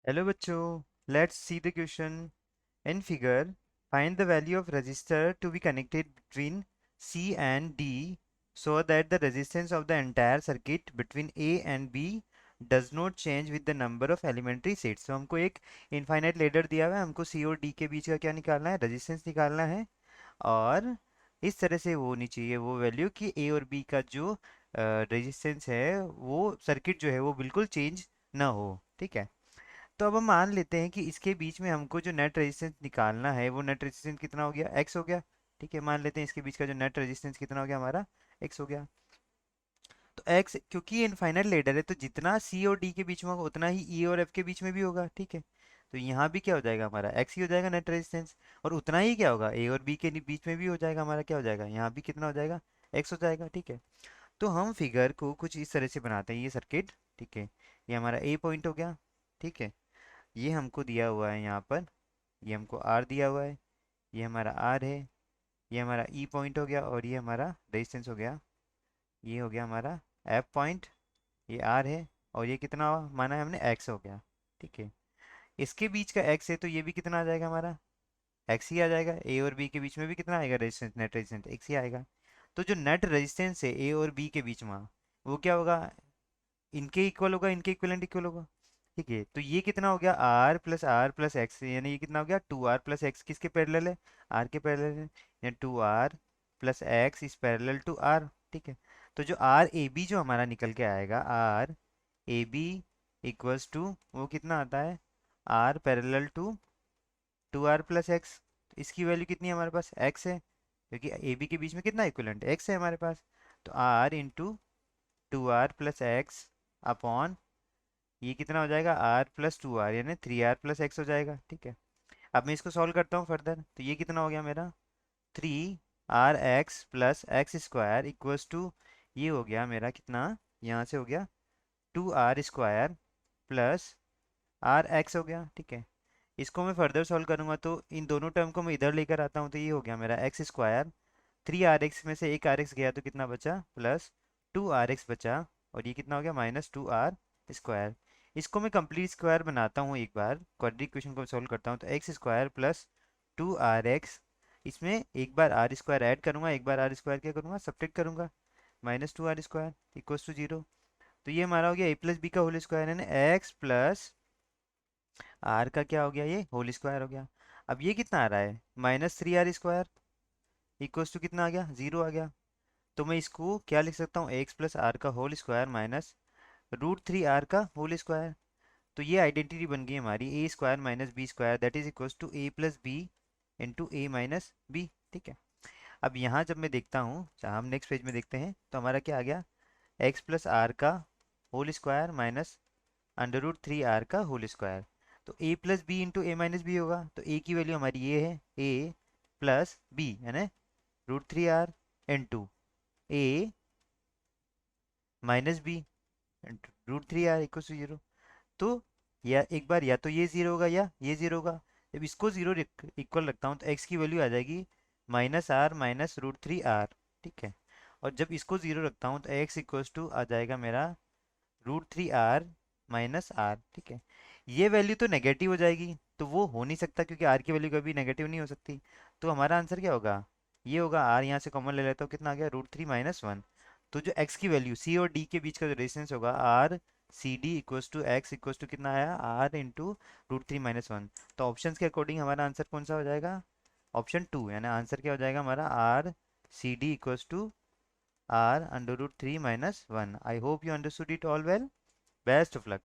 Hello बच्चों, let's see the question in figure. Find the value of register to be connected between C and D so that the resistance of the entire circuit between A and B does not change with the number of elementary sets. तो हमको एक infinite ladder दिया हुआ है, हमको C और D के बीच का क्या निकालना है, रेजिस्टेंस निकालना है. और इस तरह से वो होनी चाहिए वो वैल्यू कि A और B का जो रेजिस्टेंस है वो सर्किट जो है वो बिल्कुल चेंज ना हो. ठीक है. तो अब हम मान लेते हैं कि इसके बीच में हमको जो नेट रेजिस्टेंस निकालना है वो नेट रेजिस्टेंस कितना हो गया, एक्स हो गया. ठीक है, मान लेते हैं इसके बीच का जो नेट रेजिस्टेंस कितना हो गया हमारा, एक्स हो गया. तो एक्स क्योंकि ये इनफाइनाइट लेडर है तो जितना सी और डी के बीच में होगा उतना ही ई और एफ के बीच में भी होगा. ठीक है, तो यहाँ भी क्या हो जाएगा हमारा एक्स ही हो जाएगा नेट रेजिस्टेंस. और उतना ही क्या होगा ए और बी के बीच में भी हो जाएगा हमारा, क्या हो जाएगा यहाँ भी कितना हो जाएगा, एक्स हो जाएगा. ठीक है, तो हम फिगर को कुछ इस तरह से बनाते हैं ये सर्किट. ठीक है, ये हमारा ए पॉइंट हो गया. ठीक है, ये हमको दिया हुआ है यहाँ पर, ये हमको आर दिया हुआ है, ये हमारा आर है, ये हमारा ई पॉइंट हो गया और ये हमारा रेजिस्टेंस हो गया. ये हो गया हमारा एफ पॉइंट, ये आर है और ये कितना माना है हमने एक्स हो गया. ठीक है, इसके बीच का एक्स है तो ये भी कितना आ जाएगा हमारा, एक्स ही आ जाएगा. ए और बी के बीच में भी कितना आएगा रेजिस्टेंस, नेट रेजिस्टेंस एक्स ही आएगा. तो जो नेट रेजिस्टेंस है ए और बी के बीच में वो क्या होगा, इनके इक्वल होगा, इनके इक्वलेंट इक्वल होगा. ठीक है, तो ये कितना हो गया आर प्लस एक्स, यानी ये कितना हो गया 2r+x. किसके पैरेलल है, आर के पैरेलल है, यानी 2r+x is parallel to are. ठीक है, तो जो आर ए बी जो हमारा निकल के आएगा, R A B equals to वो कितना आता है, आर पैरेलल टू 2r+x. इसकी वैल्यू कितनी है हमारे पास, एक्स है, क्योंकि ए बी के बीच में कितना इक्वलेंट एक्स है हमारे पास. तो आर इंटू 2r+x अपॉन ये कितना हो जाएगा r+2r, यानी 3r+x हो जाएगा. ठीक है, अब मैं इसको सॉल्व करता हूँ फर्दर. तो ये कितना हो गया मेरा 3rx+x² इक्वल्स टू, ये हो गया मेरा कितना, यहाँ से हो गया 2r² प्लस आर एक्स हो गया. ठीक है, इसको मैं फर्दर सॉल्व करूंगा तो इन दोनों टर्म को मैं इधर लेकर आता हूँ तो ये हो गया मेरा x². 3rx में से एक rx गया तो कितना बचा, प्लस 2rx बचा, और ये कितना हो गया -2r². इसको मैं कंप्लीट स्क्वायर बनाता हूँ, एक बार क्वाड्रेटिक इक्वेशन को सॉल्व करता हूँ तो x² प्लस 2rx, इसमें एक बार आर स्क्वायर ऐड करूंगा, एक बार आर स्क्वायर क्या करूंगा, सब्ट्रैक्ट करूंगा, -2r² इक्वल्स टू 0. तो ये हमारा हो गया a+b का होल स्क्वायर, यानी x प्लस आर का क्या हो गया, ये होल स्क्वायर हो गया. अब ये कितना आ रहा है -3r² इक्वल्स टू कितना आ गया, 0 आ गया. तो मैं इसको क्या लिख सकता हूँ, एक्स प्लस आर का होल स्क्वायर माइनस √3r का होल स्क्वायर. तो ये आइडेंटिटी बन गई हमारी a² minus b² that is equals to a+b into a minus b. ठीक है, अब यहाँ जब मैं देखता हूँ, हम नेक्स्ट पेज में देखते हैं तो हमारा क्या आ गया, एक्स प्लस आर का होल स्क्वायर माइनस √3r का होल स्क्वायर. तो a+b into a minus B होगा, तो a की वैल्यू हमारी ये है a+b है ना, √3r into a minus B √3r equal to 0. तो या एक बार या तो ये 0 होगा या ये 0 होगा. जब इसको 0 इक्वल रखता हूँ तो x की वैल्यू आ जाएगी -r माइनस √3r. ठीक है, और जब इसको 0 रखता हूँ तो x इक्वल्स टू आ जाएगा मेरा √3r माइनस आर. ठीक है, ये वैल्यू तो नेगेटिव हो जाएगी, तो वो हो नहीं सकता क्योंकि r की वैल्यू कभी नेगेटिव नहीं हो सकती. तो हमारा आंसर क्या होगा, ये होगा, r यहाँ से कॉमन ले लेता हूँ, कितना आ गया √3 - 1. तो जो x की वैल्यू c और d के बीच का जो रेजिस्टेंस होगा r C D equals to X equals to कितना आया, r इंटू √3 - 1. तो ऑप्शन के अकॉर्डिंग हमारा आंसर कौन सा हो जाएगा, ऑप्शन 2, यानी आंसर क्या हो जाएगा हमारा r C D equals to r √3 - 1. I hope you understood it all well. Best of luck.